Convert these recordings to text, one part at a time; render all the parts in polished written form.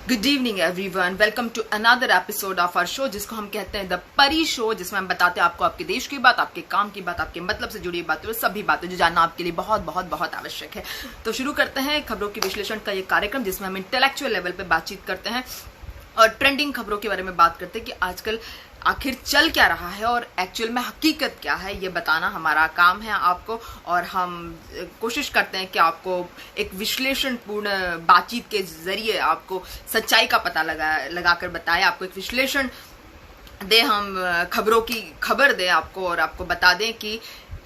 Good evening everyone, welcome to another episode of our show जिसको हम कहते हैं द परी शो, जिसमें हम बताते हैं आपको आपके देश की बात, आपके काम की बात, आपके मतलब से जुड़ी बातें, सभी बातें जो जानना आपके लिए बहुत बहुत बहुत आवश्यक है। तो शुरू करते हैं खबरों के विश्लेषण का ये कार्यक्रम जिसमें हम इंटेलेक्चुअल लेवल पे बातचीत करते हैं और ट्रेंडिंग खबरों के बारे में बात करते हैं कि आजकल आखिर चल क्या रहा है और एक्चुअल में हकीकत क्या है, ये बताना हमारा काम है आपको। और हम कोशिश करते हैं कि आपको एक विश्लेषण पूर्ण बातचीत के जरिए आपको सच्चाई का पता लगाकर बताएं, आपको एक विश्लेषण दे, हम खबरों की खबर दें आपको और आपको बता दें कि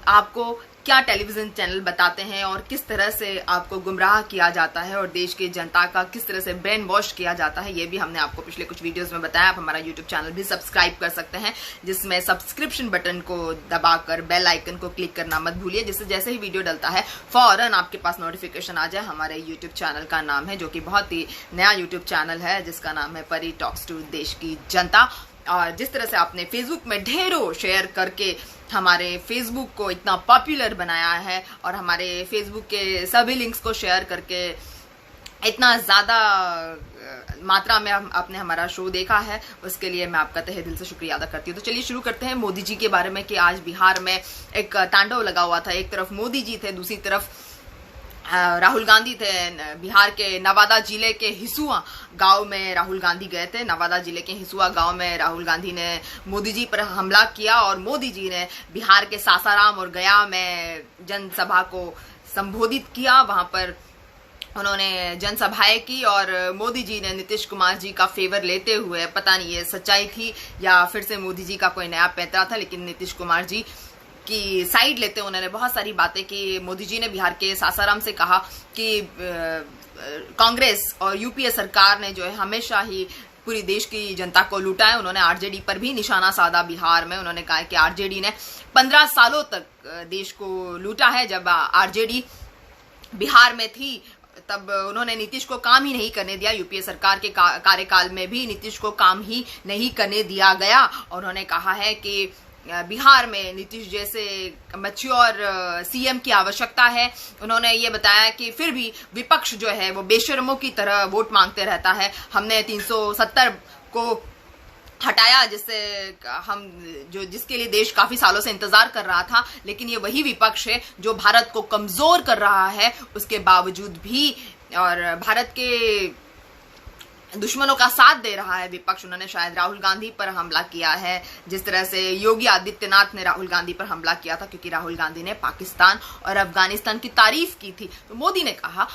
आपको क्या टेलीविजन चैनल बताते हैं और किस तरह से आपको गुमराह किया जाता है और देश की जनता का किस तरह से ब्रेन वॉश किया जाता है। ये भी हमने आपको पिछले कुछ वीडियोस में बताया। आप हमारा यूट्यूब चैनल भी सब्सक्राइब कर सकते हैं, जिसमें सब्सक्रिप्शन बटन को दबाकर बेल आइकन को क्लिक करना मत भूलिए, जिससे जैसे ही वीडियो डलता है फौरन आपके पास नोटिफिकेशन आ जाए। हमारे यूट्यूब चैनल का नाम है, जो कि बहुत ही नया यूट्यूब चैनल है, जिसका नाम है परी टॉक्स टू देश की जनता। और जिस तरह से आपने फेसबुक में ढेरों शेयर करके हमारे फेसबुक को इतना पॉपुलर बनाया है और हमारे फेसबुक के सभी लिंक्स को शेयर करके इतना ज़्यादा मात्रा में आपने हमारा शो देखा है, उसके लिए मैं आपका तहे दिल से शुक्रिया अदा करती हूँ। तो चलिए शुरू करते हैं मोदी जी के बारे में कि आज बिहार में एक तांडव लगा हुआ था। एक तरफ मोदी जी थे, दूसरी तरफ राहुल गांधी थे। बिहार के नवादा जिले के हिसुआ गांव में राहुल गांधी गए थे। नवादा जिले के हिसुआ गांव में राहुल गांधी ने मोदी जी पर हमला किया और मोदी जी ने बिहार के सासाराम और गया में जनसभा को संबोधित किया। वहां पर उन्होंने जनसभाएं की और मोदी जी ने नीतीश कुमार जी का फेवर लेते हुए, पता नहीं ये सच्चाई थी या फिर से मोदी जी का कोई नया पैंतरा था, लेकिन नीतीश कुमार जी की साइड लेते उन्होंने बहुत सारी बातें की। मोदी जी ने बिहार के सासाराम से कहा कि कांग्रेस और यूपीए सरकार ने जो है हमेशा ही पूरी देश की जनता को लूटा है। उन्होंने आरजेडी पर भी निशाना साधा बिहार में। उन्होंने कहा कि आरजेडी ने 15 सालों तक देश को लूटा है। जब आरजेडी बिहार में थी तब उन्होंने नीतीश को काम ही नहीं करने दिया। यूपीए सरकार के कार्यकाल में भी नीतीश को काम ही नहीं करने दिया गया। और उन्होंने कहा है कि बिहार में नीतीश जैसे मैच्योर सीएम की आवश्यकता है। उन्होंने ये बताया कि फिर भी विपक्ष जो है वो बेशर्मों की तरह वोट मांगते रहता है। हमने 370 को हटाया, जिससे जिसके लिए देश काफी सालों से इंतजार कर रहा था, लेकिन ये वही विपक्ष है जो भारत को कमजोर कर रहा है उसके बावजूद भी, और भारत के दुश्मनों का साथ दे रहा है विपक्ष। उन्होंने शायद राहुल गांधी पर हमला किया है, जिस तरह से योगी आदित्यनाथ ने राहुल गांधी पर हमला किया था, क्योंकि राहुल गांधी ने पाकिस्तान और अफगानिस्तान की तारीफ की थी। तो मोदी ने कहा,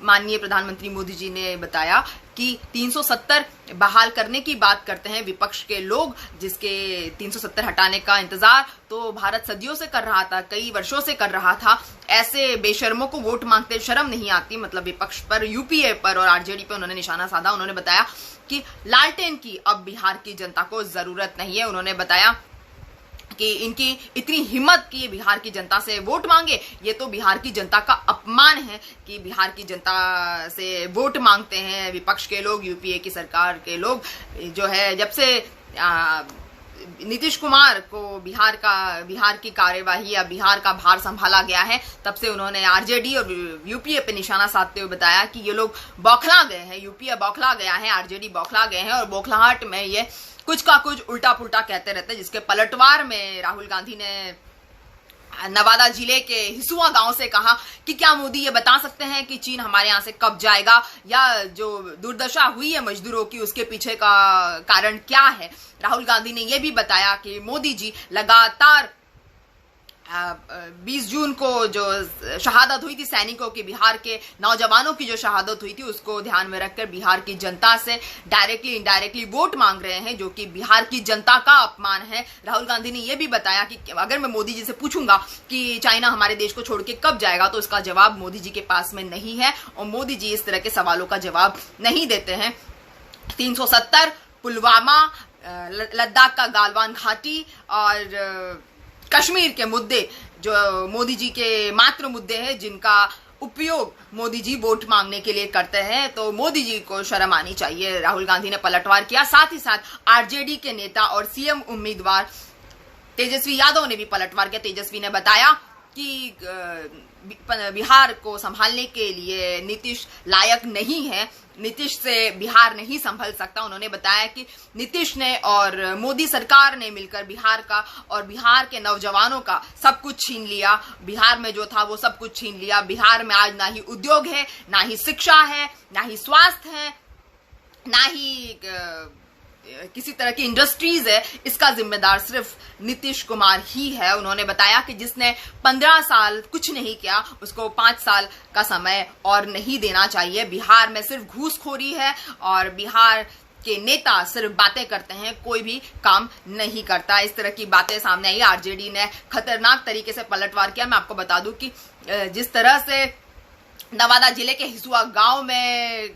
माननीय प्रधानमंत्री मोदी जी ने बताया कि 370 बहाल करने की बात करते हैं विपक्ष के लोग, जिसके 370 हटाने का इंतजार तो भारत सदियों से कर रहा था, कई वर्षों से कर रहा था। ऐसे बेशर्मों को वोट मांगते शर्म नहीं आती, मतलब विपक्ष पर, यूपीए पर और आरजेडी पर उन्होंने निशाना साधा। उन्होंने बताया कि लालटेन की अब बिहार की जनता को जरूरत नहीं है। उन्होंने बताया कि इनकी इतनी हिम्मत कि बिहार की जनता से वोट मांगे, ये तो बिहार की जनता का अपमान है कि बिहार की जनता से वोट मांगते हैं विपक्ष के लोग, यूपीए की सरकार के लोग। जो है जब से नीतीश कुमार को बिहार की कार्यवाही या बिहार का भार संभाला गया है, तब से उन्होंने आरजेडी और यूपीए पे निशाना साधते हुए बताया कि ये लोग बौखला गए हैं, यूपीए बौखला गया है, आरजेडी बौखला गए हैं और बौखलाहट में ये कुछ का कुछ उल्टा पुल्टा कहते रहते हैं। जिसके पलटवार में राहुल गांधी ने नवादा जिले के हिसुआ गांव से कहा कि क्या मोदी ये बता सकते हैं कि चीन हमारे यहां से कब जाएगा, या जो दुर्दशा हुई है मजदूरों की उसके पीछे का कारण क्या है। राहुल गांधी ने यह भी बताया कि मोदी जी लगातार 20 जून को जो शहादत हुई थी सैनिकों की, बिहार के नौजवानों की जो शहादत हुई थी, उसको ध्यान में रखकर बिहार की जनता से डायरेक्टली इनडायरेक्टली वोट मांग रहे हैं, जो कि बिहार की जनता का अपमान है। राहुल गांधी ने यह भी बताया कि अगर मैं मोदी जी से पूछूंगा कि चाइना हमारे देश को छोड़ के कब जाएगा, तो इसका जवाब मोदी जी के पास में नहीं है और मोदी जी इस तरह के सवालों का जवाब नहीं देते हैं। 370, पुलवामा, लद्दाख का गालवान घाटी और कश्मीर के मुद्दे जो मोदी जी के मात्र मुद्दे हैं, जिनका उपयोग मोदी जी वोट मांगने के लिए करते हैं, तो मोदी जी को शर्म आनी चाहिए। राहुल गांधी ने पलटवार किया। साथ ही साथ आरजेडी के नेता और सीएम उम्मीदवार तेजस्वी यादव ने भी पलटवार किया। तेजस्वी ने बताया कि बिहार को संभालने के लिए नीतीश लायक नहीं है, नीतीश से बिहार नहीं संभल सकता। उन्होंने बताया कि नीतीश ने और मोदी सरकार ने मिलकर बिहार का और बिहार के नौजवानों का सब कुछ छीन लिया। बिहार में जो था वो सब कुछ छीन लिया। बिहार में आज ना ही उद्योग है, ना ही शिक्षा है, ना ही स्वास्थ्य है, ना ही किसी तरह की इंडस्ट्रीज है। इसका जिम्मेदार सिर्फ नीतीश कुमार ही है। उन्होंने बताया कि जिसने 15 साल कुछ नहीं किया उसको 5 साल का समय और नहीं देना चाहिए। बिहार में सिर्फ घूसखोरी है और बिहार के नेता सिर्फ बातें करते हैं, कोई भी काम नहीं करता। इस तरह की बातें सामने आई। आरजेडी ने खतरनाक तरीके से पलटवार किया। मैं आपको बता दूं कि जिस तरह से नवादा जिले के हिसुआ गांव में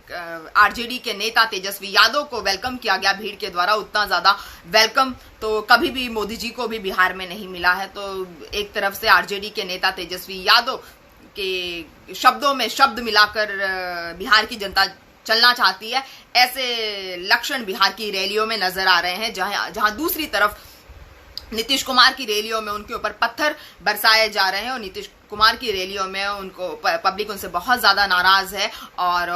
आरजेडी के नेता तेजस्वी यादव को वेलकम किया गया भीड़ के द्वारा, उतना ज्यादा वेलकम तो कभी भी मोदी जी को भी बिहार में नहीं मिला है। तो एक तरफ से आरजेडी के नेता तेजस्वी यादव के शब्दों में शब्द मिलाकर बिहार की जनता चलना चाहती है, ऐसे लक्षण बिहार की रैलियों में नजर आ रहे हैं। जहां दूसरी तरफ नीतीश कुमार की रैलियों में उनके ऊपर पत्थर बरसाए जा रहे हैं और नीतीश कुमार की रैलियों में उनको पब्लिक उनसे बहुत ज्यादा नाराज है और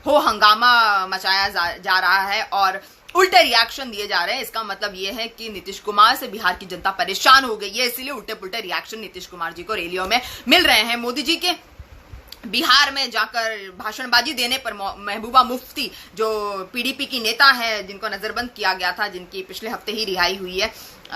हो हंगामा मचाया जा रहा है और उल्टे रिएक्शन दिए जा रहे हैं। इसका मतलब ये है कि नीतीश कुमार से बिहार की जनता परेशान हो गई है, इसीलिए उल्टे पुल्टे रिएक्शन नीतीश कुमार जी को रैलियों में मिल रहे हैं। मोदी जी के बिहार में जाकर भाषणबाजी देने पर महबूबा मुफ्ती जो पीडीपी की नेता है, जिनको नजरबंद किया गया था, जिनकी पिछले हफ्ते ही रिहाई हुई है,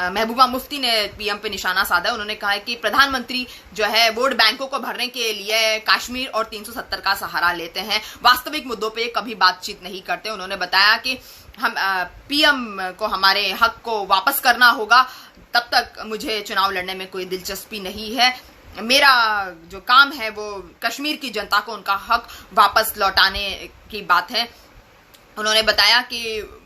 महबूबा मुफ्ती ने पीएम पे निशाना साधा। उन्होंने कहा है कि प्रधानमंत्री जो है वोट बैंकों को भरने के लिए कश्मीर और 370 का सहारा लेते हैं, वास्तविक मुद्दों पे कभी बातचीत नहीं करते। उन्होंने बताया कि हम पीएम को हमारे हक को वापस करना होगा, तब तक मुझे चुनाव लड़ने में कोई दिलचस्पी नहीं है। मेरा जो काम है वो कश्मीर की जनता को उनका हक वापस लौटाने की बात है। उन्होंने बताया कि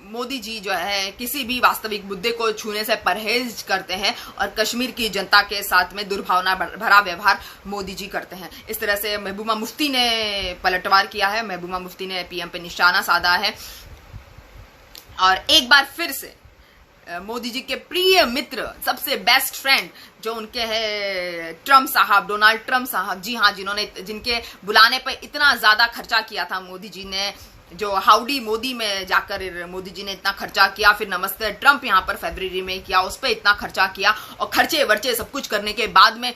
मोदी जी जो है किसी भी वास्तविक मुद्दे को छूने से परहेज करते हैं और कश्मीर की जनता के साथ में दुर्भावना भरा व्यवहार मोदी जी करते हैं। इस तरह से महबूबा मुफ्ती ने पलटवार किया है, महबूबा मुफ्ती ने पीएम पे निशाना साधा है और एक बार फिर से मोदी जी के प्रिय मित्र, सबसे बेस्ट फ्रेंड जो उनके हैं ट्रम्प साहब, डोनाल्ड ट्रम्प साहब, जी हाँ, जिनके बुलाने पर इतना ज्यादा खर्चा किया था मोदी जी ने, जो हाउडी मोदी में जाकर मोदी जी ने इतना खर्चा किया, फिर नमस्ते ट्रम्प यहाँ पर फरवरी में किया, उस पर इतना खर्चा किया और खर्चे वर्चे सब कुछ करने के बाद में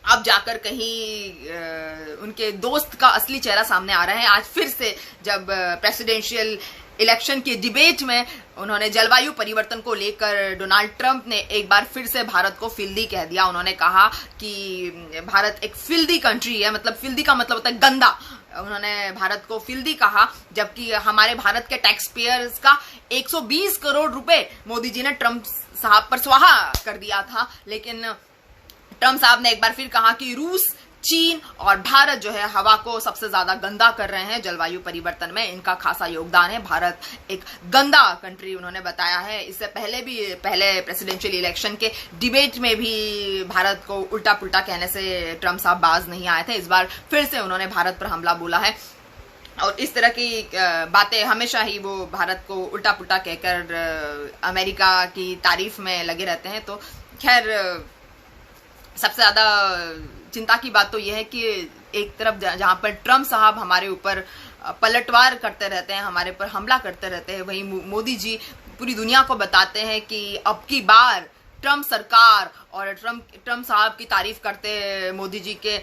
अब जाकर कहीं उनके दोस्त का असली चेहरा सामने आ रहा है। आज फिर से जब प्रेसिडेंशियल इलेक्शन की डिबेट में उन्होंने जलवायु परिवर्तन को लेकर डोनाल्ड ट्रंप ने एक बार फिर से भारत को फिल्दी कह दिया। उन्होंने कहा कि भारत एक फिल्दी कंट्री है, मतलब फिल्दी का मतलब होता है गंदा। उन्होंने भारत को फिल्दी कहा, जबकि हमारे भारत के टैक्स पेयर्स का 120 करोड़ रुपए मोदी जी ने ट्रंप साहब पर स्वाहा कर दिया था। लेकिन ट्रंप साहब ने एक बार फिर कहा कि रूस, चीन और भारत जो है हवा को सबसे ज्यादा गंदा कर रहे हैं, जलवायु परिवर्तन में इनका खासा योगदान है, भारत एक गंदा कंट्री उन्होंने बताया है। इससे पहले प्रेसिडेंशियल इलेक्शन के डिबेट में भी भारत को उल्टा पुल्टा कहने से ट्रंप साहब बाज नहीं आए थे। इस बार फिर से उन्होंने भारत पर हमला बोला है और इस तरह की बातें हमेशा ही वो भारत को उल्टा पुल्टा कहकर अमेरिका की तारीफ में लगे रहते हैं। तो खैर, सबसे ज्यादा चिंता की बात तो यह है कि एक तरफ जहां पर ट्रंप साहब हमारे ऊपर पलटवार करते रहते हैं, हमारे पर हमला करते रहते हैं, वहीं मोदी जी पूरी दुनिया को बताते हैं कि अब की बार ट्रंप सरकार और ट्रंप साहब की तारीफ करते मोदी जी के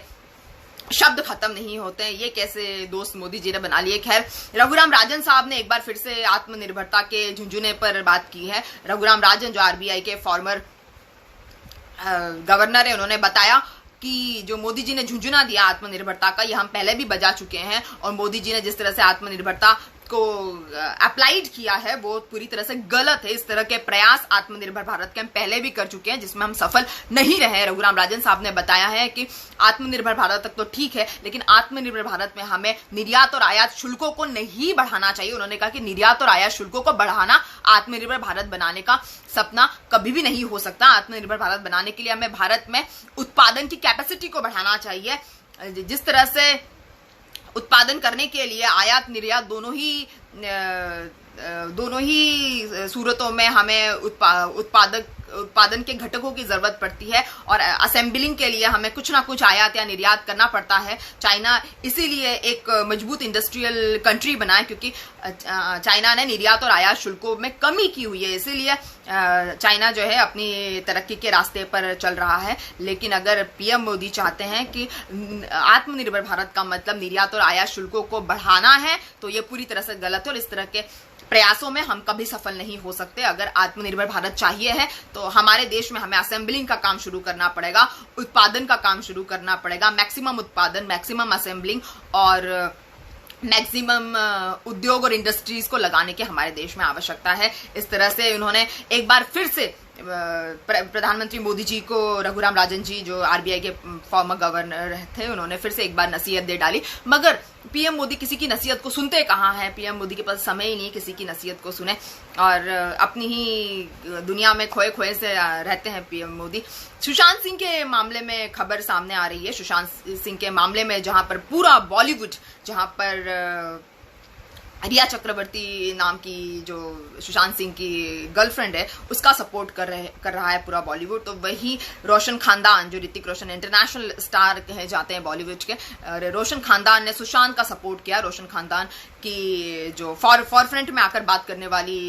शब्द खत्म नहीं होते हैं। ये कैसे दोस्त मोदी जी ने बना लिए। खैर, रघुराम राजन साहब ने एक बार फिर से आत्मनिर्भरता के झुंझुने पर बात की है। रघुराम राजन जो आरबीआई के फॉर्मर गवर्नर है, उन्होंने बताया कि जो मोदी जी ने झुंझुना दिया आत्मनिर्भरता का, ये हम पहले भी बजा चुके हैं और मोदी जी ने जिस तरह से आत्मनिर्भरता को अप्लाइड किया है वो पूरी तरह से गलत है। इस तरह के प्रयास आत्मनिर्भर भारत के हम पहले भी कर चुके हैं, जिसमें हम सफल नहीं रहे। रघुराम राजन साहब ने बताया है कि आत्मनिर्भर भारत तक तो ठीक है, लेकिन आत्मनिर्भर भारत में हमें निर्यात और आयात शुल्कों को नहीं बढ़ाना चाहिए। उन्होंने कहा कि निर्यात और आयात शुल्कों को बढ़ाना आत्मनिर्भर भारत बनाने का सपना कभी भी नहीं हो सकता। आत्मनिर्भर भारत बनाने के लिए हमें भारत में उत्पादन की कैपेसिटी को बढ़ाना चाहिए। जिस तरह से उत्पादन करने के लिए आयात निर्यात दोनों ही दोनों ही सूरतों में हमें उत्पादन के घटकों की जरूरत पड़ती है और असेंबलिंग के लिए हमें कुछ ना कुछ आयात या निर्यात करना पड़ता है। चाइना इसीलिए एक मजबूत इंडस्ट्रियल कंट्री बना है, क्योंकि चाइना ने निर्यात और आयात शुल्कों में कमी की हुई है, इसीलिए चाइना जो है अपनी तरक्की के रास्ते पर चल रहा है। लेकिन अगर पीएम मोदी चाहते हैं कि आत्मनिर्भर भारत का मतलब निर्यात और आयात शुल्कों को बढ़ाना है, तो ये पूरी तरह से गलत है और इस तरह के प्रयासों में हम कभी सफल नहीं हो सकते। अगर आत्मनिर्भर भारत चाहिए है तो हमारे देश में हमें असेंबलिंग का काम शुरू करना पड़ेगा, उत्पादन का काम शुरू करना पड़ेगा, मैक्सिमम उत्पादन, मैक्सिमम असेंबलिंग और मैक्सिमम उद्योग और इंडस्ट्रीज को लगाने की हमारे देश में आवश्यकता है। इस तरह से उन्होंने एक बार फिर से प्रधानमंत्री मोदी जी को, रघुराम राजन जी जो आरबीआई के फॉर्मर गवर्नर थे, उन्होंने फिर से एक बार नसीहत दे डाली। मगर पीएम मोदी किसी की नसीहत को सुनते कहाँ हैं? पीएम मोदी के पास समय ही नहीं किसी की नसीहत को सुने और अपनी ही दुनिया में खोए खोए से रहते हैं पीएम मोदी। सुशांत सिंह के मामले में खबर सामने आ रही है। सुशांत सिंह के मामले में जहां पर पूरा बॉलीवुड, जहां पर रिया चक्रवर्ती नाम की जो सुशांत सिंह की गर्लफ्रेंड है उसका सपोर्ट कर रहा है पूरा बॉलीवुड, तो वही रोशन खानदान, जो ऋतिक रोशन इंटरनेशनल स्टार कहे जाते हैं बॉलीवुड के, रोशन खानदान ने सुशांत का सपोर्ट किया। रोशन खानदान की जो फॉरफ्रंट में आकर बात करने वाली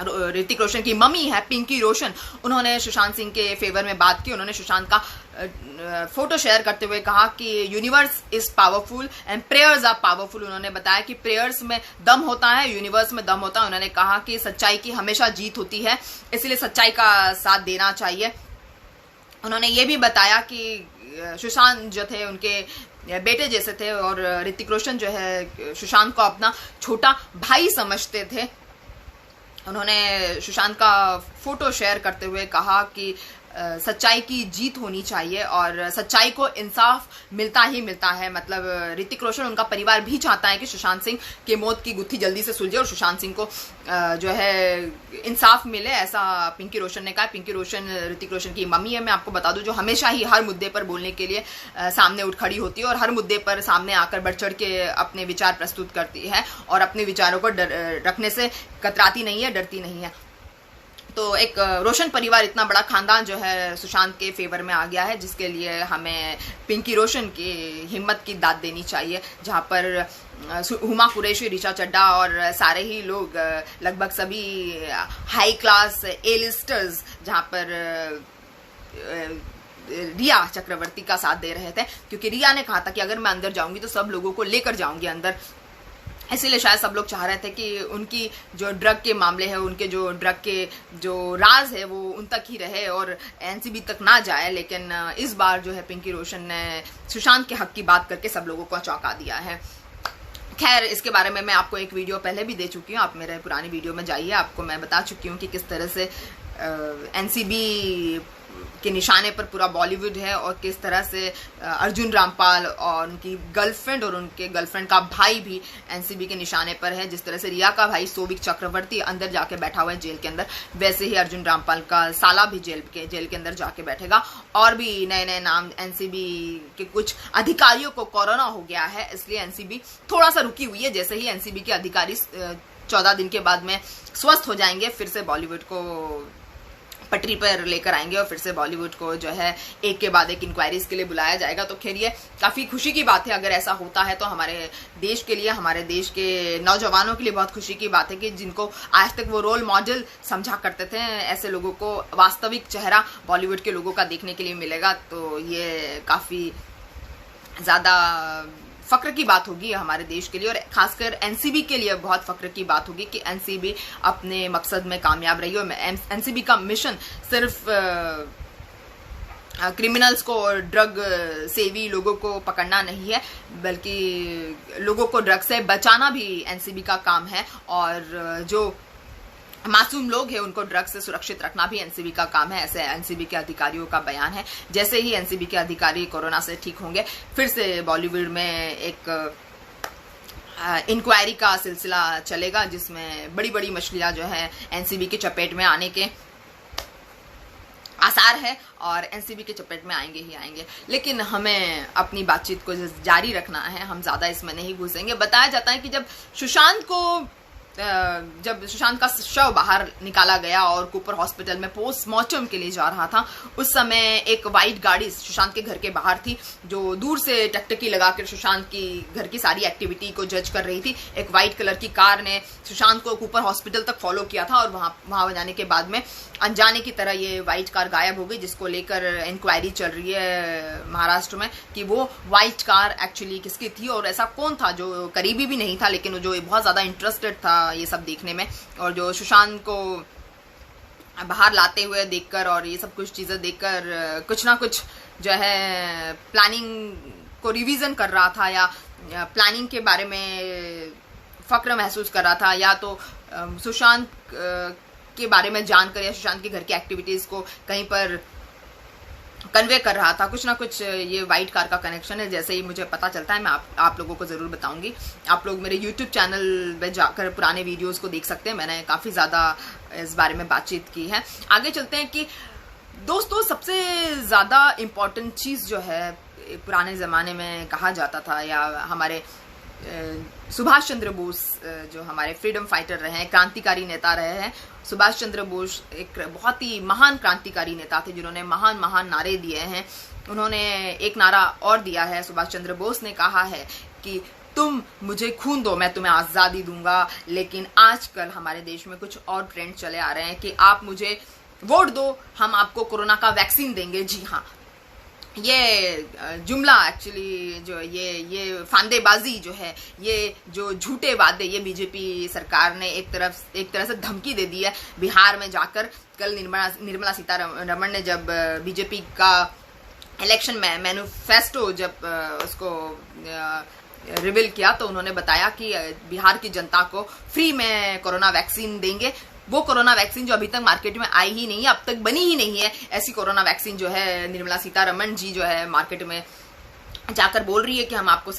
ऋतिक रोशन की मम्मी है पिंकी रोशन, उन्होंने सुशांत सिंह के फेवर में बात की। उन्होंने सुशांत का फोटो शेयर करते हुए कहा कि universe is powerful and prayers are powerful. उन्होंने बताया कि प्रेयर्स में दम होता है, यूनिवर्स में दम होता है। उन्होंने कहा कि सच्चाई की हमेशा जीत होती है, इसलिए सच्चाई का साथ देना चाहिए। उन्होंने ये भी बताया कि सुशांत जो थे उनके बेटे जैसे थे और ऋतिक रोशन जो है सुशांत को अपना छोटा भाई समझते थे। उन्होंने सुशांत का फोटो शेयर करते हुए कहा कि सच्चाई की जीत होनी चाहिए और सच्चाई को इंसाफ मिलता ही मिलता है। मतलब ऋतिक रोशन, उनका परिवार भी चाहता है कि सुशांत सिंह की मौत की गुत्थी जल्दी से सुलझे और सुशांत सिंह को जो है इंसाफ मिले, ऐसा पिंकी रोशन ने कहा। पिंकी रोशन ऋतिक रोशन की मम्मी है, मैं आपको बता दूं, जो हमेशा ही हर मुद्दे पर बोलने के लिए सामने उठ खड़ी होती है और हर मुद्दे पर सामने आकर बढ़ चढ़ के अपने विचार प्रस्तुत करती है और अपने विचारों को रखने से कतराती नहीं है, डरती नहीं है। तो एक रोशन परिवार, इतना बड़ा खानदान जो है सुशांत के फेवर में आ गया है, जिसके लिए हमें पिंकी रोशन की हिम्मत की दाद देनी चाहिए। जहां पर हुमा कुरैशी, ऋचा चड्ढा और सारे ही लोग, लगभग सभी हाई क्लास ए लिस्टर्स, जहां पर रिया चक्रवर्ती का साथ दे रहे थे, क्योंकि रिया ने कहा था कि अगर मैं अंदर जाऊंगी तो सब लोगों को लेकर जाऊंगी अंदर। इसीलिए शायद सब लोग चाह रहे थे कि उनकी जो ड्रग के मामले है, उनके जो ड्रग के जो राज है वो उन तक ही रहे और एनसीबी तक ना जाए। लेकिन इस बार जो है पिंकी रोशन ने सुशांत के हक की बात करके सब लोगों को चौंका दिया है। खैर, इसके बारे में मैं आपको एक वीडियो पहले भी दे चुकी हूँ, आप मेरे पुरानी वीडियो में जाइए, आपको मैं बता चुकी हूँ कि किस तरह से एनसीबी के निशाने पर पूरा बॉलीवुड है और किस तरह से अर्जुन रामपाल और उनकी गर्लफ्रेंड और उनके गर्लफ्रेंड का भाई भी एनसीबी के निशाने पर है। जिस तरह से रिया का भाई सोविक चक्रवर्ती अंदर जाके बैठा हुआ है जेल के अंदर, वैसे ही अर्जुन रामपाल का साला भी जेल के अंदर जाके बैठेगा। और भी नए नए नाम, एनसीबी के कुछ अधिकारियों को कोरोना हो गया है, इसलिए एनसीबी थोड़ा सा रुकी हुई है। जैसे ही एनसीबी के अधिकारी 14 दिन के बाद में स्वस्थ हो जाएंगे, फिर से बॉलीवुड को पटरी पर लेकर आएंगे और फिर से बॉलीवुड को जो है एक के बाद एक इंक्वायरीज के लिए बुलाया जाएगा। तो खैर, ये काफी खुशी की बात है अगर ऐसा होता है, तो हमारे देश के लिए, हमारे देश के नौजवानों के लिए बहुत खुशी की बात है कि जिनको आज तक वो रोल मॉडल समझा करते थे, ऐसे लोगों को वास्तविक चेहरा बॉलीवुड के लोगों का देखने के लिए मिलेगा। तो ये काफी ज्यादा फक्र की बात होगी हमारे देश के लिए और खासकर एनसीबी के लिए बहुत फक्र की बात होगी कि एनसीबी अपने मकसद में कामयाब रही और एनसीबी का मिशन सिर्फ क्रिमिनल्स को और ड्रग सेवी लोगों को पकड़ना नहीं है, बल्कि लोगों को ड्रग से बचाना भी एनसीबी का काम है और जो मासूम लोग हैं उनको ड्रग से सुरक्षित रखना भी एनसीबी का काम है, ऐसे एनसीबी के अधिकारियों का बयान है। जैसे ही एनसीबी के अधिकारी कोरोना से ठीक होंगे, फिर से बॉलीवुड में एक इंक्वायरी का सिलसिला चलेगा, जिसमें बड़ी बड़ी मछलियां जो है एनसीबी की चपेट में आने के आसार है और एनसीबी के चपेट में आएंगे ही आएंगे। लेकिन हमें अपनी बातचीत को जारी रखना है, हम ज्यादा इसमें नहीं घुसेंगे। बताया जाता है कि जब सुशांत को जब सुशांत का शव बाहर निकाला गया और कूपर हॉस्पिटल में पोस्टमार्टम के लिए जा रहा था, उस समय एक वाइट गाड़ी सुशांत के घर के बाहर थी जो दूर से टकटकी लगाकर सुशांत की घर की सारी एक्टिविटी को जज कर रही थी। एक वाइट कलर की कार ने सुशांत को कूपर हॉस्पिटल तक फॉलो किया था और वहां जाने के बाद में अनजाने की तरह ये वाइट कार गायब हो गई, जिसको लेकर इंक्वायरी चल रही है महाराष्ट्र में कि वो वाइट कार एक्चुअली किसकी थी और ऐसा कौन था जो करीबी भी नहीं था लेकिन जो बहुत ज्यादा इंटरेस्टेड था ये सब देखने में, और जो सुशांत को बाहर लाते हुए देखकर और ये सब कुछ चीजें देखकर कुछ ना कुछ जो है प्लानिंग को रिवीजन कर रहा था या प्लानिंग के बारे में फक्र महसूस कर रहा था, या तो सुशांत के बारे में जानकर या सुशांत के घर की एक्टिविटीज को कहीं पर कन्वे कर रहा था। कुछ ना कुछ ये वाइट कार का कनेक्शन है। जैसे ही मुझे पता चलता है मैं आप लोगों को जरूर बताऊंगी। आप लोग मेरे YouTube चैनल में जाकर पुराने वीडियोस को देख सकते हैं, मैंने काफी ज्यादा इस बारे में बातचीत की है। आगे चलते हैं कि दोस्तों सबसे ज्यादा इम्पोर्टेंट चीज जो है पुराने जमाने में कहा जाता था, या हमारे सुभाष चंद्र बोस जो हमारे फ्रीडम फाइटर रहे हैं, क्रांतिकारी नेता रहे हैं, सुभाष चंद्र बोस एक बहुत ही महान क्रांतिकारी नेता थे जिन्होंने महान महान नारे दिए हैं। उन्होंने एक नारा और दिया है, सुभाष चंद्र बोस ने कहा है कि तुम मुझे खून दो मैं तुम्हें आजादी दूंगा। लेकिन आजकल हमारे देश में कुछ और ट्रेंड चले आ रहे हैं कि आप मुझे वोट दो हम आपको कोरोना का वैक्सीन देंगे। जी हाँ, ये जुमला एक्चुअली जो ये फांदेबाजी जो है, ये जो झूठे वादे ये बीजेपी सरकार ने एक तरह से धमकी दे दी है। बिहार में जाकर कल निर्मला सीतारमण ने जब बीजेपी का इलेक्शन मैनिफेस्टो जब उसको रिवील किया तो उन्होंने बताया कि बिहार की जनता को फ्री में कोरोना वैक्सीन देंगे। वो कोरोना वैक्सीन जो अभी तक मार्केट में आई ही नहीं है, अब तक बनी ही नहीं है, ऐसी कोरोना वैक्सीन जो है निर्मला सीतारमण जी जो है मार्केट में जाकर बोल रही है कि हम आपको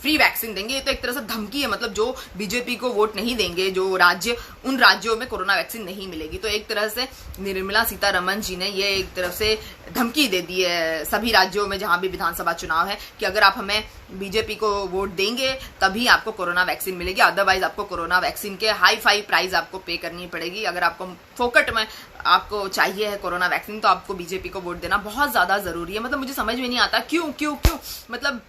फ्री वैक्सीन देंगे। ये तो एक तरह से धमकी है, मतलब जो बीजेपी को वोट नहीं देंगे, जो राज्य, उन राज्यों में कोरोना वैक्सीन नहीं मिलेगी। तो एक तरह से निर्मला सीतारमण जी ने ये एक तरफ से धमकी दे दी है सभी राज्यों में जहां भी विधानसभा चुनाव है कि अगर आप हमें बीजेपी को वोट देंगे तभी आपको कोरोना वैक्सीन मिलेगी, अदरवाइज आपको कोरोना वैक्सीन के हाई फाई प्राइस आपको पे करनी पड़ेगी। अगर आपको फोकट में आपको चाहिए है कोरोना वैक्सीन तो आपको बीजेपी को वोट देना बहुत ज्यादा जरूरी है। मतलब मुझे समझ में नहीं आता क्यों मतलब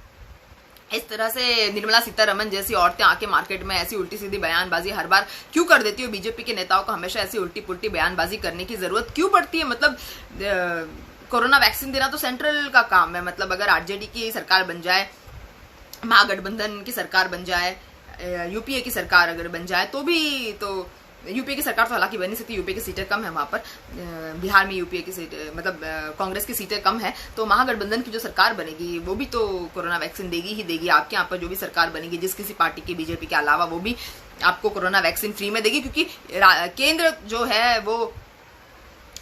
इस तरह से निर्मला सीतारमण जैसी औरतें आके मार्केट में ऐसी उल्टी सीधी बयानबाजी हर बार क्यों कर देती हो। बीजेपी के नेताओं को हमेशा ऐसी उल्टी पुल्टी बयानबाजी करने की जरूरत क्यों पड़ती है। मतलब कोरोना वैक्सीन देना तो सेंट्रल का काम है। मतलब अगर आरजेडी की सरकार बन जाए, महागठबंधन की सरकार बन जाए, यूपीए की सरकार अगर बन जाए तो भी, तो यूपीए की सरकार तो हालांकि बन नहीं सकती, यूपीए की सीटें कम है वहां पर, बिहार में यूपीए की सीट मतलब कांग्रेस की सीटें कम है, तो महागठबंधन की जो सरकार बनेगी वो भी तो कोरोना वैक्सीन देगी ही देगी। आपके यहाँ पर जो भी सरकार बनेगी जिस किसी पार्टी की बीजेपी के अलावा, वो भी आपको कोरोना वैक्सीन फ्री में देगी, क्योंकि केंद्र जो है वो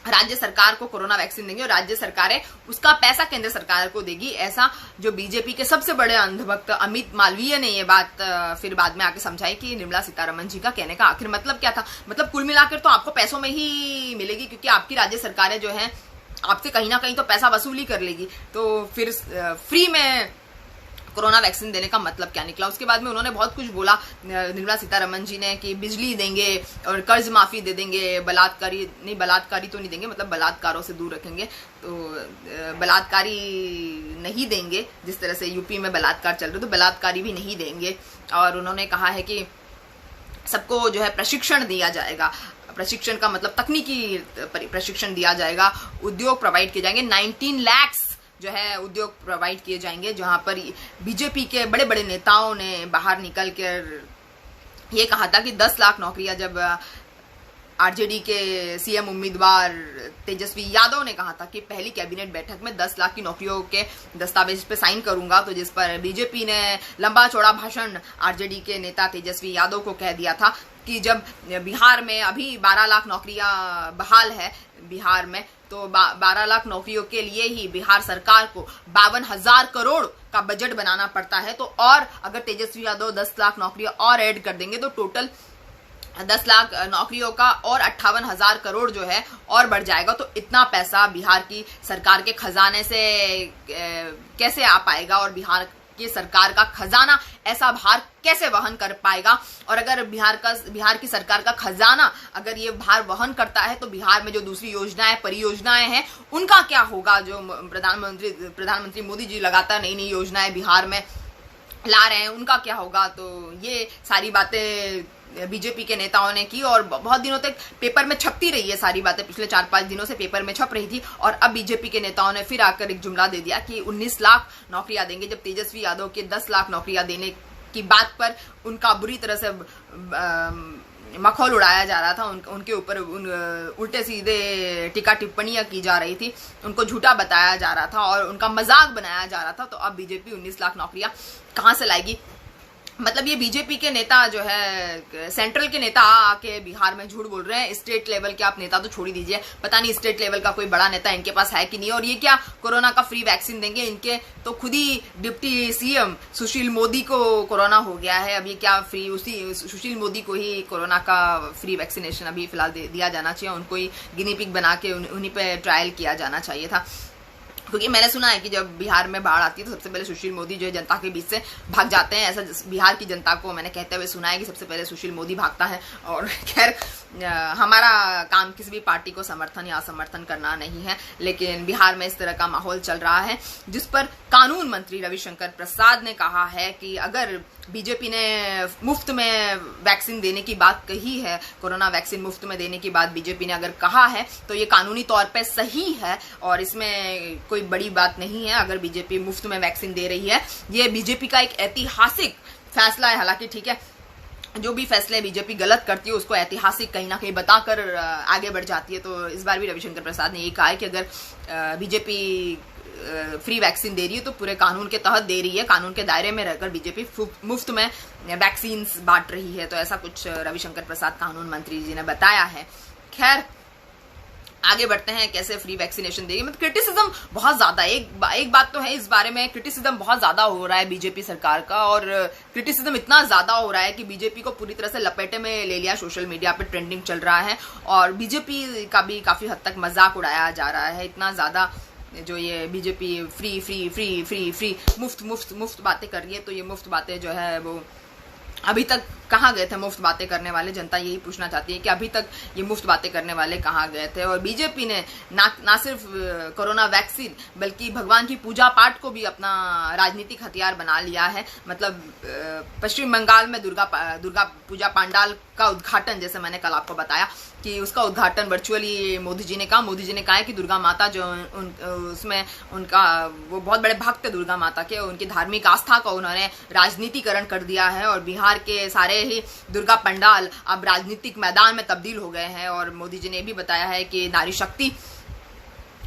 राज्य सरकार को कोरोना वैक्सीन देंगे और राज्य सरकारें उसका पैसा केंद्र सरकार को देगी। ऐसा जो बीजेपी के सबसे बड़े अंधभक्त अमित मालवीय ने ये बात फिर बाद में आके समझाई कि निर्मला सीतारमण जी का कहने का आखिर मतलब क्या था। मतलब कुल मिलाकर तो आपको पैसों में ही मिलेगी, क्योंकि आपकी राज्य सरकारें जो हैं आपसे कहीं ना कहीं तो पैसा वसूली कर लेगी। तो फिर फ्री में कोरोना वैक्सीन देने का मतलब क्या निकला। उसके बाद में उन्होंने बहुत कुछ बोला निर्मला सीतारमण जी ने कि बिजली देंगे और कर्ज माफी दे देंगे, बलात्कारी तो नहीं देंगे, मतलब बलात्कारों से दूर रखेंगे, तो बलात्कारी नहीं देंगे। जिस तरह से यूपी में बलात्कार चल रहे तो बलात्कारी भी नहीं देंगे। और उन्होंने कहा है कि सबको जो है प्रशिक्षण दिया जाएगा, प्रशिक्षण का मतलब तकनीकी प्रशिक्षण दिया जाएगा, उद्योग प्रोवाइड किए जाएंगे, 19 लाख जो है उद्योग प्रोवाइड किए जाएंगे। जहां पर बीजेपी के बड़े बड़े नेताओं ने बाहर निकल कर ये कहा था कि 10 लाख नौकरियां, जब आरजेडी के सीएम उम्मीदवार तेजस्वी यादव ने कहा था कि पहली कैबिनेट बैठक में 10 लाख की नौकरियों के दस्तावेज पे साइन करूंगा, तो जिस पर बीजेपी ने लंबा चौड़ा भाषण आरजेडी के नेता तेजस्वी यादव को कह दिया था कि जब बिहार में अभी 12 लाख नौकरियां बहाल है बिहार में, तो 12 लाख नौकरियों के लिए ही बिहार सरकार को 52,000 करोड़ का बजट बनाना पड़ता है। तो और अगर तेजस्वी यादव 10 लाख नौकरियां और ऐड कर देंगे तो टोटल 10 लाख नौकरियों का और 58,000 करोड़ जो है और बढ़ जाएगा। तो इतना पैसा बिहार की सरकार के खजाने से कैसे आ पाएगा और बिहार की सरकार का खजाना ऐसा भार कैसे वहन कर पाएगा। और अगर बिहार की सरकार का खजाना अगर ये भार वहन करता है तो बिहार में जो दूसरी योजनाएं परियोजनाएं हैं उनका क्या होगा। जो प्रधानमंत्री मोदी जी लगातार नई नई योजनाएं बिहार में ला रहे हैं उनका क्या होगा। तो ये सारी बातें बीजेपी के नेताओं ने की और बहुत दिनों तक पेपर में छपती रही है सारी बातें, पिछले 4-5 दिनों से पेपर में छप रही थी। और अब बीजेपी के नेताओं ने फिर आकर एक जुमला दे दिया कि 19 लाख नौकरियां देंगे, जब तेजस्वी यादव के 10 लाख नौकरियां देने की बात पर उनका बुरी तरह से मखौल उड़ाया जा रहा था, उनके ऊपर उल्टे सीधे टीका टिप्पणियां की जा रही थी, उनको झूठा बताया जा रहा था और उनका मजाक बनाया जा रहा था। तो अब बीजेपी 19 लाख नौकरियां कहां से लाएगी। मतलब ये बीजेपी के नेता जो है, सेंट्रल के नेता आके बिहार में झूठ बोल रहे हैं। स्टेट लेवल के आप नेता तो छोड़ ही दीजिए, पता नहीं स्टेट लेवल का कोई बड़ा नेता इनके पास है कि नहीं। और ये क्या कोरोना का फ्री वैक्सीन देंगे, इनके तो खुद ही डिप्टी सीएम सुशील मोदी को कोरोना हो गया है। अब ये क्या फ्री, उसी सुशील मोदी को ही कोरोना का फ्री वैक्सीनेशन अभी फिलहाल दिया जाना चाहिए, उनको ही गिनी पिग बना के उन्हीं पे ट्रायल किया जाना चाहिए था। क्योंकि मैंने सुना है कि जब बिहार में बाढ़ आती है तो सबसे पहले सुशील मोदी जो है जनता के बीच से भाग जाते हैं। ऐसा बिहार की जनता को मैंने कहते हुए सुना है कि सबसे पहले सुशील मोदी भागता है। और खैर हमारा काम किसी भी पार्टी को समर्थन या असमर्थन करना नहीं है, लेकिन बिहार में इस तरह का माहौल चल रहा है जिस पर कानून मंत्री रविशंकर प्रसाद ने कहा है कि अगर बीजेपी ने मुफ्त में वैक्सीन देने की बात कही है, कोरोना वैक्सीन मुफ्त में देने की बात बीजेपी ने अगर कहा है तो ये कानूनी तौर पे सही है और इसमें कोई बड़ी बात नहीं है। अगर बीजेपी मुफ्त में वैक्सीन दे रही है, ये बीजेपी का एक ऐतिहासिक फैसला है। हालांकि ठीक है, जो भी फैसले बीजेपी गलत करती है उसको ऐतिहासिक कहीं ना कहीं बताकर आगे बढ़ जाती है। तो इस बार भी रविशंकर प्रसाद ने ये कहा है कि अगर बीजेपी फ्री वैक्सीन दे रही है तो पूरे कानून के तहत दे रही है, कानून के दायरे में रहकर बीजेपी मुफ्त में वैक्सीन बांट रही है। तो ऐसा कुछ रविशंकर प्रसाद कानून मंत्री जी ने बताया है। खैर आगे बढ़ते हैं, कैसे फ्री वैक्सीनेशन देगी। मतलब क्रिटिसिज्म बहुत ज्यादा, एक बात तो है इस बारे में, क्रिटिसिज्म बहुत ज्यादा हो रहा है बीजेपी सरकार का। और क्रिटिसिज्म इतना ज्यादा हो रहा है कि बीजेपी को पूरी तरह से लपेटे में ले लिया, सोशल मीडिया पे ट्रेंडिंग चल रहा है और बीजेपी का भी काफी हद तक मजाक उड़ाया जा रहा है। इतना ज्यादा जो ये BJP free free free free free मुफ्त मुफ्त मुफ्त बातें कर रही है, तो ये मुफ्त बातें जो है वो अभी तक कहाँ गए थे मुफ्त बातें करने वाले। जनता यही पूछना चाहती है कि अभी तक ये मुफ्त बातें करने वाले कहाँ गए थे। और बीजेपी ने ना सिर्फ कोरोना वैक्सीन बल्कि भगवान की पूजा पाठ को भी अपना राजनीतिक हथियार बना लिया है। मतलब पश्चिम बंगाल में दुर्गा पूजा पंडाल का उद्घाटन, जैसे मैंने कल आपको बताया कि उसका उद्घाटन वर्चुअली मोदी जी ने कहा है कि दुर्गा माता जो उसमें उनका वो बहुत बड़े भक्त है दुर्गा माता के, उनकी धार्मिक आस्था को उन्होंने राजनीतिकरण कर दिया है और बिहार के सारे ही दुर्गा पंडाल अब राजनीतिक मैदान में तब्दील हो गए हैं। और मोदी जी ने भी बताया है कि नारी शक्ति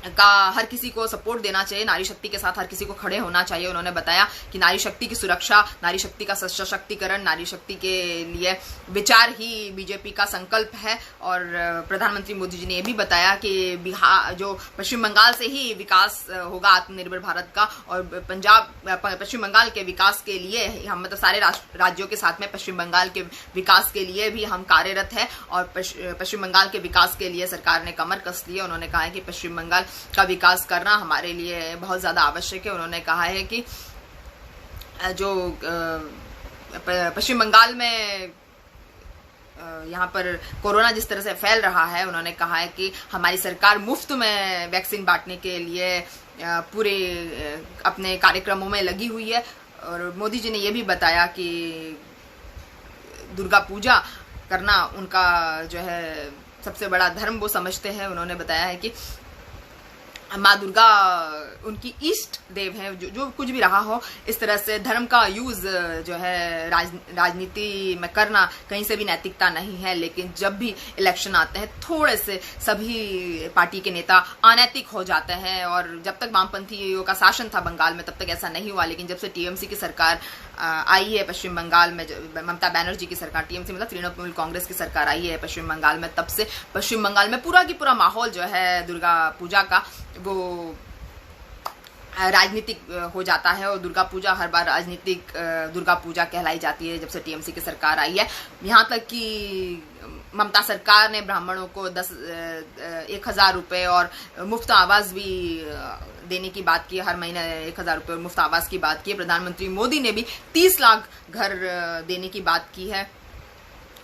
का हर किसी को सपोर्ट देना चाहिए, नारी शक्ति के साथ हर किसी को खड़े होना चाहिए। उन्होंने बताया कि नारी शक्ति की सुरक्षा, नारी शक्ति का सशक्तिकरण, नारी शक्ति के लिए विचार ही बीजेपी का संकल्प है। और प्रधानमंत्री मोदी जी ने यह भी बताया कि बिहार जो पश्चिम बंगाल से ही विकास होगा आत्मनिर्भर भारत का, और पश्चिम बंगाल के विकास के लिए हम मतलब सारे राज्यों के साथ में पश्चिम बंगाल के विकास के लिए भी हम कार्यरत है और पश्चिम बंगाल के विकास के लिए सरकार ने कमर कस ली है। उन्होंने कहा है कि पश्चिम बंगाल का विकास करना हमारे लिए बहुत ज्यादा आवश्यक है। उन्होंने कहा है कि जो पश्चिम बंगाल में यहाँ पर कोरोना जिस तरह से फैल रहा है, उन्होंने कहा है कि हमारी सरकार मुफ्त में वैक्सीन बांटने के लिए पूरे अपने कार्यक्रमों में लगी हुई है। और मोदी जी ने यह भी बताया कि दुर्गा पूजा करना उनका जो है सबसे बड़ा धर्म वो समझते हैं। उन्होंने बताया है कि माँ दुर्गा उनकी इष्ट देव है। जो कुछ भी रहा हो, इस तरह से धर्म का यूज जो है राजनीति में करना कहीं से भी नैतिकता नहीं है। लेकिन जब भी इलेक्शन आते हैं थोड़े से सभी पार्टी के नेता अनैतिक हो जाते हैं। और जब तक वामपंथियों का शासन था बंगाल में तब तक ऐसा नहीं हुआ, लेकिन जब से टीएमसी की सरकार आई है पश्चिम बंगाल में, ममता बनर्जी की सरकार, टीएमसी मतलब तृणमूल कांग्रेस की सरकार आई है पश्चिम बंगाल में, तब से पश्चिम बंगाल में पूरा की पूरा माहौल जो है दुर्गा पूजा का वो राजनीतिक हो जाता है। और दुर्गा पूजा हर बार राजनीतिक दुर्गा पूजा कहलाई जाती है जब से टीएमसी की सरकार आई है। यहाँ तक कि ममता सरकार ने ब्राह्मणों को 1,000 रुपए और मुफ्त आवास भी देने की बात की है, हर महीने 1,000 रुपये मुफ्त आवास की बात की है। प्रधानमंत्री मोदी ने भी 30 लाख घर देने की बात की है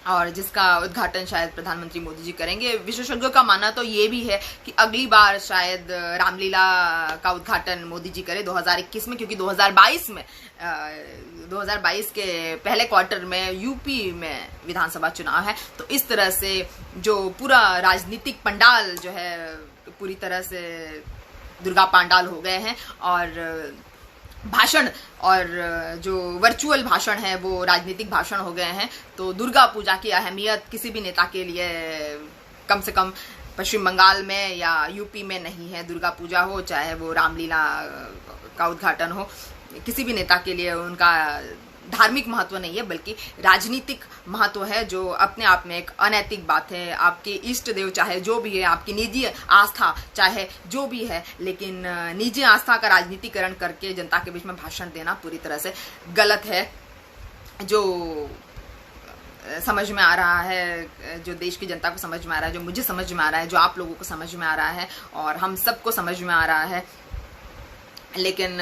और जिसका उद्घाटन शायद प्रधानमंत्री मोदी जी करेंगे। विशेषज्ञों का मानना तो ये भी है कि अगली बार शायद रामलीला का उद्घाटन मोदी जी करें 2021 में, क्योंकि 2022 के पहले क्वार्टर में यूपी में विधानसभा चुनाव है। तो इस तरह से जो पूरा राजनीतिक पंडाल जो है पूरी तरह से दुर्गा पांडाल हो गए हैं और भाषण और जो वर्चुअल भाषण है वो राजनीतिक भाषण हो गए हैं। तो दुर्गा पूजा की अहमियत किसी भी नेता के लिए कम से कम पश्चिम बंगाल में या यूपी में नहीं है। दुर्गा पूजा हो चाहे वो रामलीला का उद्घाटन हो, किसी भी नेता के लिए उनका धार्मिक महत्व नहीं है बल्कि राजनीतिक महत्व है, जो अपने आप में एक अनैतिक बात है। आपके इष्ट देव चाहे जो भी है, आपकी निजी आस्था चाहे जो भी है, लेकिन निजी आस्था का राजनीतिकरण करके जनता के बीच में भाषण देना पूरी तरह से गलत है। जो समझ में आ रहा है, जो देश की जनता को समझ में आ रहा है, जो मुझे समझ में आ रहा है, जो आप लोगों को समझ में आ रहा है और हम सबको समझ में आ रहा है, लेकिन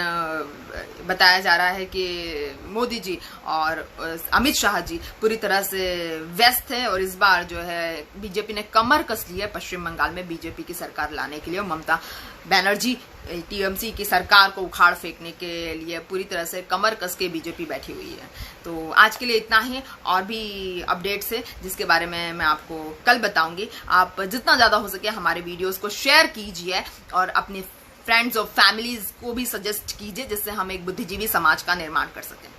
बताया जा रहा है कि मोदी जी और अमित शाह जी पूरी तरह से व्यस्त है और इस बार जो है बीजेपी ने कमर कस ली है पश्चिम बंगाल में बीजेपी की सरकार लाने के लिए। ममता बनर्जी टीएमसी की सरकार को उखाड़ फेंकने के लिए पूरी तरह से कमर कस के बीजेपी बैठी हुई है। तो आज के लिए इतना ही, और भी अपडेट्स है जिसके बारे में मैं आपको कल बताऊंगी। आप जितना ज्यादा हो सके हमारे वीडियोस को शेयर कीजिए और अपने फ्रेंड्स और फैमिलीज को भी सजेस्ट कीजिए, जिससे हम एक बुद्धिजीवी समाज का निर्माण कर सकें।